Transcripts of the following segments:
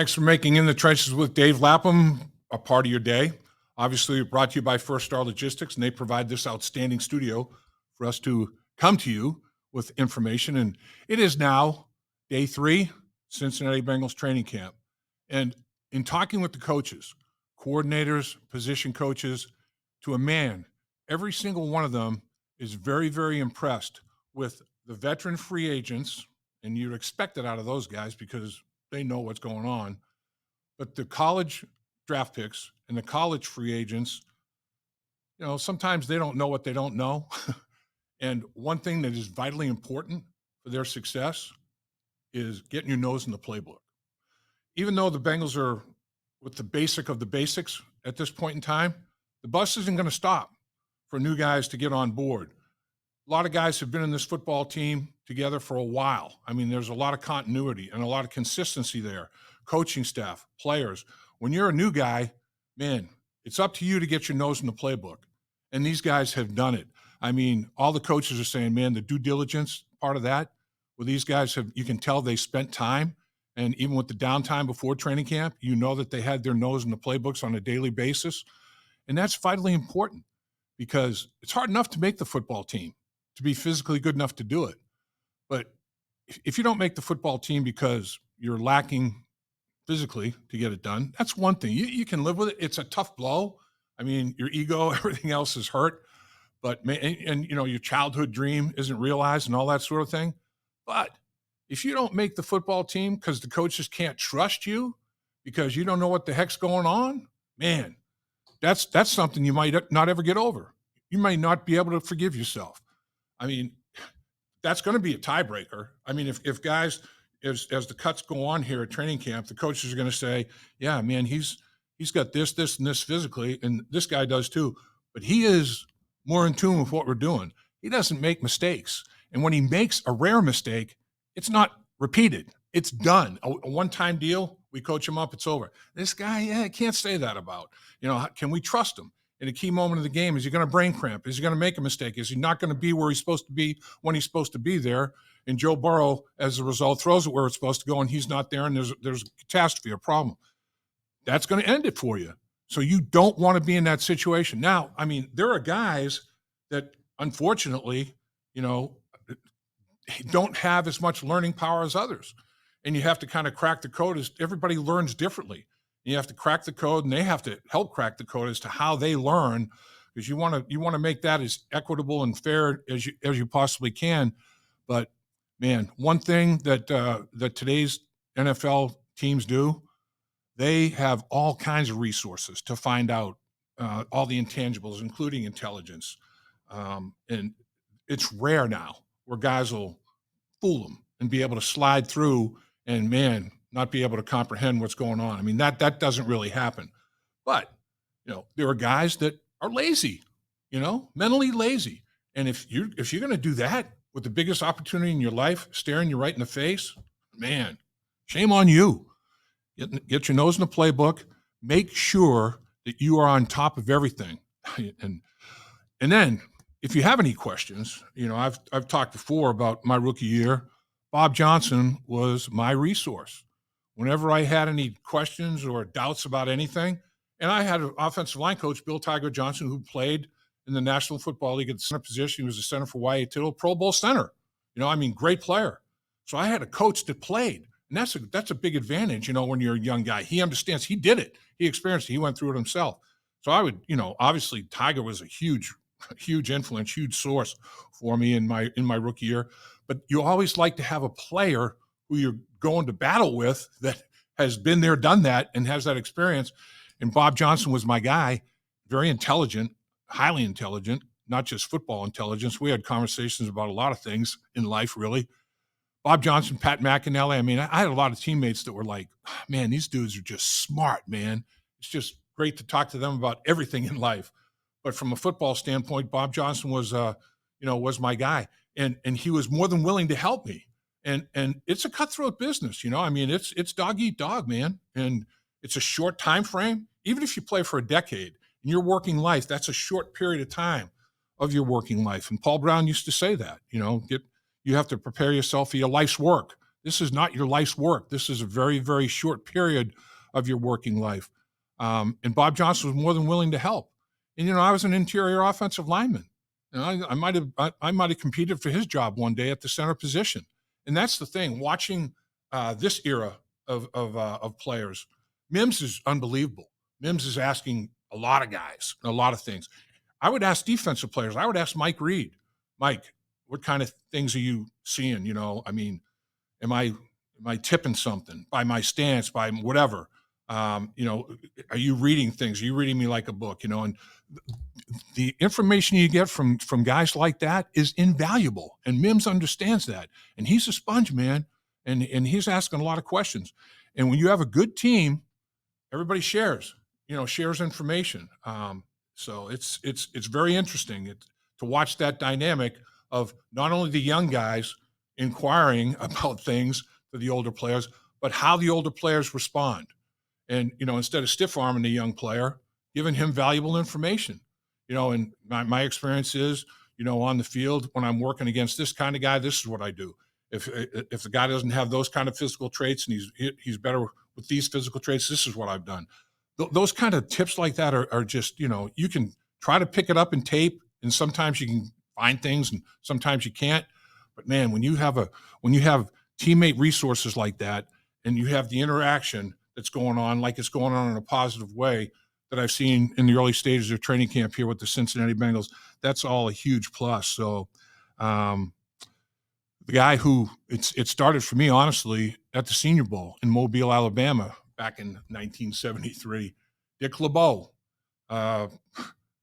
Thanks for making In the Trenches with Dave Lapham a part of your day. Obviously, brought to you by First Star Logistics, and they provide this outstanding studio for us to come to you with information. And it is now day 3, Cincinnati Bengals training camp. And in talking with the coaches, coordinators, position coaches, to a man, every single one of them is very, very impressed with the veteran free agents, and you'd expect it out of those guys because they know what's going on. But the college draft picks and the college free agents, sometimes they don't know what they don't know. And one thing that is vitally important for their success is getting your nose in the playbook. Even though the Bengals are with the basic of the basics at this point in time, the bus isn't going to stop for new guys to get on board. A lot of guys have been in this football team together for a while. I mean, there's a lot of continuity and a lot of consistency there. Coaching staff, players. When you're a new guy, man, it's up to you to get your nose in the playbook. And these guys have done it. I mean, all the coaches are saying, man, the due diligence part of that, well, these guys you can tell they spent time. And even with the downtime before training camp, you know that they had their nose in the playbooks on a daily basis. And that's vitally important because it's hard enough to make the football team, to be physically good enough to do it. But if you don't make the football team because you're lacking physically to get it done, that's one thing. You can live with it. It's a tough blow. I mean, your ego, everything else is hurt. But your childhood dream isn't realized and all that sort of thing. But if you don't make the football team because the coaches can't trust you because you don't know what the heck's going on, man, that's something you might not ever get over. You might not be able to forgive yourself. I mean, that's going to be a tiebreaker. I mean, if guys, as the cuts go on here at training camp, the coaches are going to say, yeah, man, he's got this, and this physically, and this guy does too. But he is more in tune with what we're doing. He doesn't make mistakes. And when he makes a rare mistake, it's not repeated. It's done. A one-time deal, we coach him up, it's over. This guy, I can't say that about. Can we trust him? In a key moment of the game, is he going to brain cramp? Is he going to make a mistake? Is he not going to be where he's supposed to be when he's supposed to be there? And Joe Burrow, as a result, throws it where it's supposed to go, and he's not there, and there's a catastrophe, a problem. That's going to end it for you. So you don't want to be in that situation. Now, I mean, there are guys that, unfortunately, don't have as much learning power as others. And you have to kind of crack the code as everybody learns differently. You have to crack the code, and they have to help crack the code as to how they learn, because you want to make that as equitable and fair as you possibly can. But man, one thing that today's NFL teams do, they have all kinds of resources to find out all the intangibles, including intelligence. And it's rare now where guys will fool them and be able to slide through and, man, not be able to comprehend what's going on. I mean, that doesn't really happen. But, there are guys that are lazy, mentally lazy. And if you're going to do that with the biggest opportunity in your life, staring you right in the face, man, shame on you. Get your nose in the playbook. Make sure that you are on top of everything. And then if you have any questions, I've talked before about my rookie year. Bob Johnson was my resource. Whenever I had any questions or doubts about anything, and I had an offensive line coach, Bill Tiger Johnson, who played in the National Football League at the center position. He was the center for Y.A. Tittle, Pro Bowl center. Great player. So I had a coach that played, and that's a big advantage, when you're a young guy. He understands. He did it. He experienced it. He went through it himself. So I would, obviously Tiger was a huge influence, huge source for me in my rookie year. But you always like to have a player who you're going to battle with that has been there, done that, and has that experience. And Bob Johnson was my guy, very intelligent, highly intelligent, not just football intelligence. We had conversations about a lot of things in life, really. Bob Johnson, Pat McAnally. I mean, I had a lot of teammates that were like, man, these dudes are just smart, man. It's just great to talk to them about everything in life. But from a football standpoint, Bob Johnson was my guy. And he was more than willing to help me. And it's a cutthroat business, I mean, it's dog eat dog, man. And it's a short time frame. Even if you play for a decade in your working life, that's a short period of time of your working life. And Paul Brown used to say that, you have to prepare yourself for your life's work. This is not your life's work. This is a very, very short period of your working life. And Bob Johnson was more than willing to help. And I was an interior offensive lineman. I might have competed for his job one day at the center position. And that's the thing. Watching this era of players, Mims is unbelievable. Mims is asking a lot of guys, a lot of things. I would ask defensive players. I would ask Mike Reed, Mike, what kind of things are you seeing? Am I tipping something by my stance, by whatever? Are you reading things? Are you reading me like a book? And the information you get from guys like that is invaluable, and Mims understands that, and he's a sponge, man, and he's asking a lot of questions. And when you have a good team, everybody shares information. So it's very interesting to watch that dynamic of not only the young guys inquiring about things to the older players, but how the older players respond. And instead of stiff arming the young player, giving him valuable information. And my experience is, on the field when I'm working against this kind of guy, this is what I do. If the guy doesn't have those kind of physical traits and he's better with these physical traits, this is what I've done. Those kind of tips like that are just, you can try to pick it up in tape, and sometimes you can find things and sometimes you can't. But man, when you have teammate resources like that, and you have the interaction that's going on, like it's going on in a positive way that I've seen in the early stages of training camp here with the Cincinnati Bengals, that's all a huge plus. So the guy who it started for me, honestly, at the Senior Bowl in Mobile, Alabama, back in 1973, Dick LeBeau,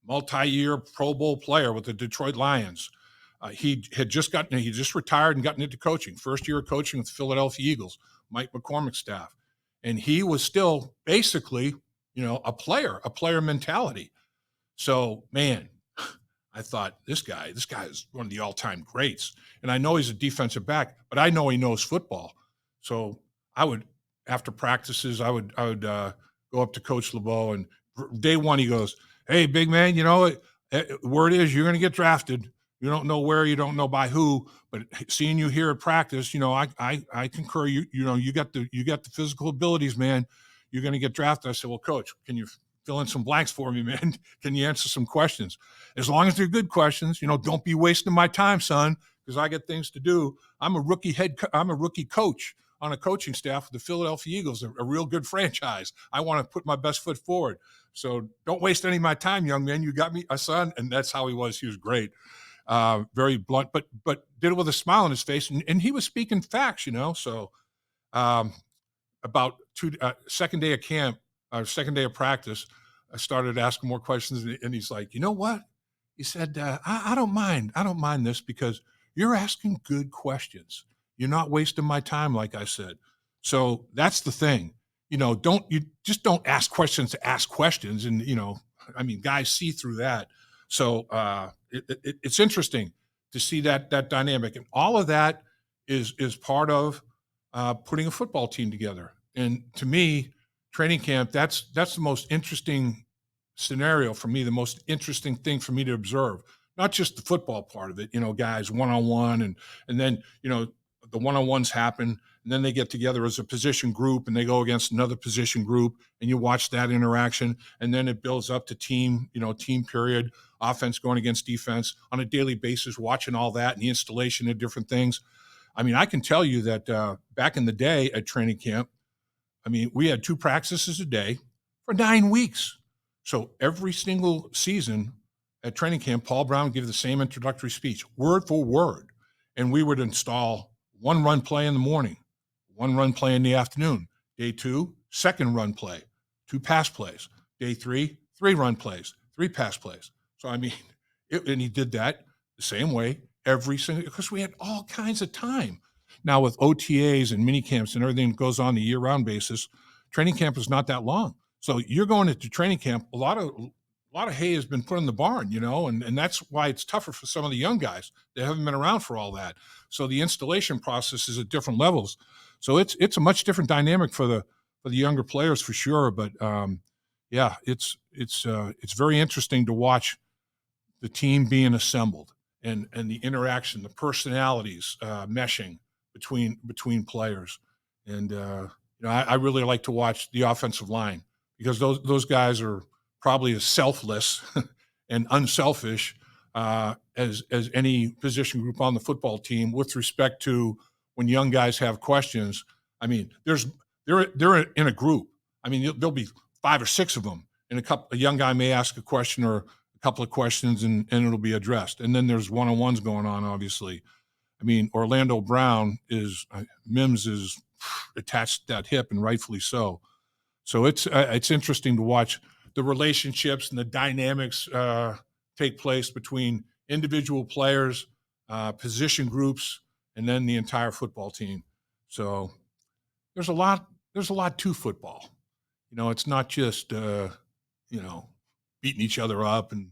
multi-year Pro Bowl player with the Detroit Lions. He just retired and gotten into coaching. First year of coaching with the Philadelphia Eagles, Mike McCormick's staff. And he was still basically, a player mentality. So, man, I thought this guy is one of the all-time greats. And I know he's a defensive back, but I know he knows football. So I would, after practices, I would go up to Coach LeBeau, and day one he goes, "Hey, big man, word is you're going to get drafted. You don't know where, you don't know by who, but seeing you here at practice, I concur. You got the physical abilities, man. You're going to get drafted." I said, "Well, Coach, can you fill in some blanks for me, man? Can you answer some questions? As long as they're good questions, don't be wasting my time, son, because I got things to do. I'm a rookie coach on a coaching staff with the Philadelphia Eagles, a real good franchise. I want to put my best foot forward. So don't waste any of my time, young man. You got me a son." And that's how he was. He was great. Very blunt, but did it with a smile on his face. And he was speaking facts, So about second day of camp, second day of practice, I started asking more questions, and he's like, "You know what?" He said, I don't mind. I don't mind this because you're asking good questions. You're not wasting my time, like I said. So that's the thing. Don't ask questions to ask questions. And, guys see through that. So it's interesting to see that dynamic. And all of that is part of putting a football team together. And to me, training camp, that's the most interesting scenario for me, the most interesting thing for me to observe. Not just the football part of it, guys one-on-one, and then, the one-on-ones happen, and then they get together as a position group and they go against another position group, and you watch that interaction, and then it builds up to team period, offense going against defense on a daily basis, watching all that and the installation of different things. I mean, I can tell you that back in the day at training camp, we had 2 practices a day for 9 weeks. So every single season at training camp, Paul Brown would give the same introductory speech, word for word. And we would install 1 run play in the morning, 1 run play in the afternoon. Day 2, 2nd run play, 2 pass plays. Day 3, 3 run plays, 3 pass plays. So, and he did that the same way every single, because we had all kinds of time. Now with OTAs and mini camps and everything that goes on a year-round basis, training camp is not that long. So you're going into training camp, a lot of hay has been put in the barn, and that's why it's tougher for some of the young guys. They haven't been around for all that. So the installation process is at different levels. So it's a much different dynamic for the younger players for sure. But it's very interesting to watch the team being assembled and the interaction, the personalities meshing between players. And I really like to watch the offensive line because those guys are probably as selfless and unselfish as any position group on the football team with respect to when young guys have questions. I mean, they're in a group. I mean, there'll be 5 or 6 of them, and a young guy may ask a question or a couple of questions, and it'll be addressed. And then there's one-on-ones going on, obviously. I mean, Orlando Brown Mims is attached to that hip, and rightfully so. So it's interesting to watch the relationships and the dynamics take place between individual players, position groups, and then the entire football team. So there's a lot to football. It's not just beating each other up and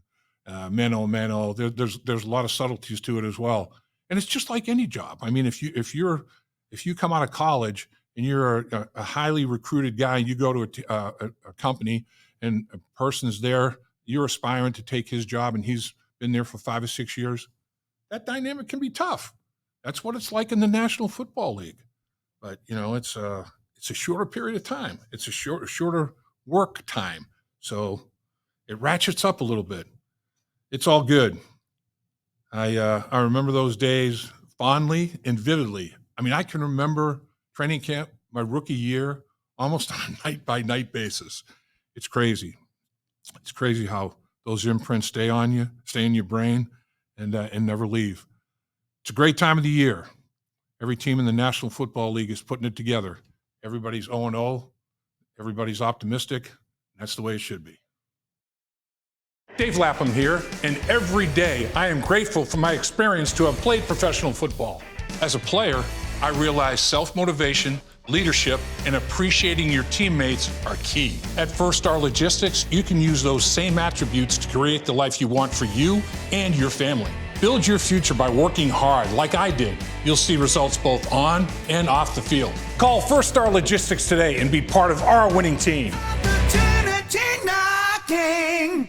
mano. There's a lot of subtleties to it as well. And it's just like any job. I mean, if you come out of college and you're a highly recruited guy and you go to a company and a person's there, you're aspiring to take his job and he's been there for 5 or 6 years, that dynamic can be tough. That's what it's like in the National Football League. But, it's a shorter period of time. It's a shorter work time. So it ratchets up a little bit. It's all good. I remember those days fondly and vividly. I mean, I can remember training camp my rookie year almost on a night-by-night basis. It's crazy. It's crazy how those imprints stay in your brain, and never leave. It's a great time of the year. Every team in the National Football League is putting it together. Everybody's 0-0. Everybody's optimistic. That's the way it should be. Dave Lapham here, and every day I am grateful for my experience to have played professional football. As a player, I realize self-motivation, leadership, and appreciating your teammates are key. At First Star Logistics, you can use those same attributes to create the life you want for you and your family. Build your future by working hard like I did. You'll see results both on and off the field. Call First Star Logistics today and be part of our winning team. Opportunity knocking.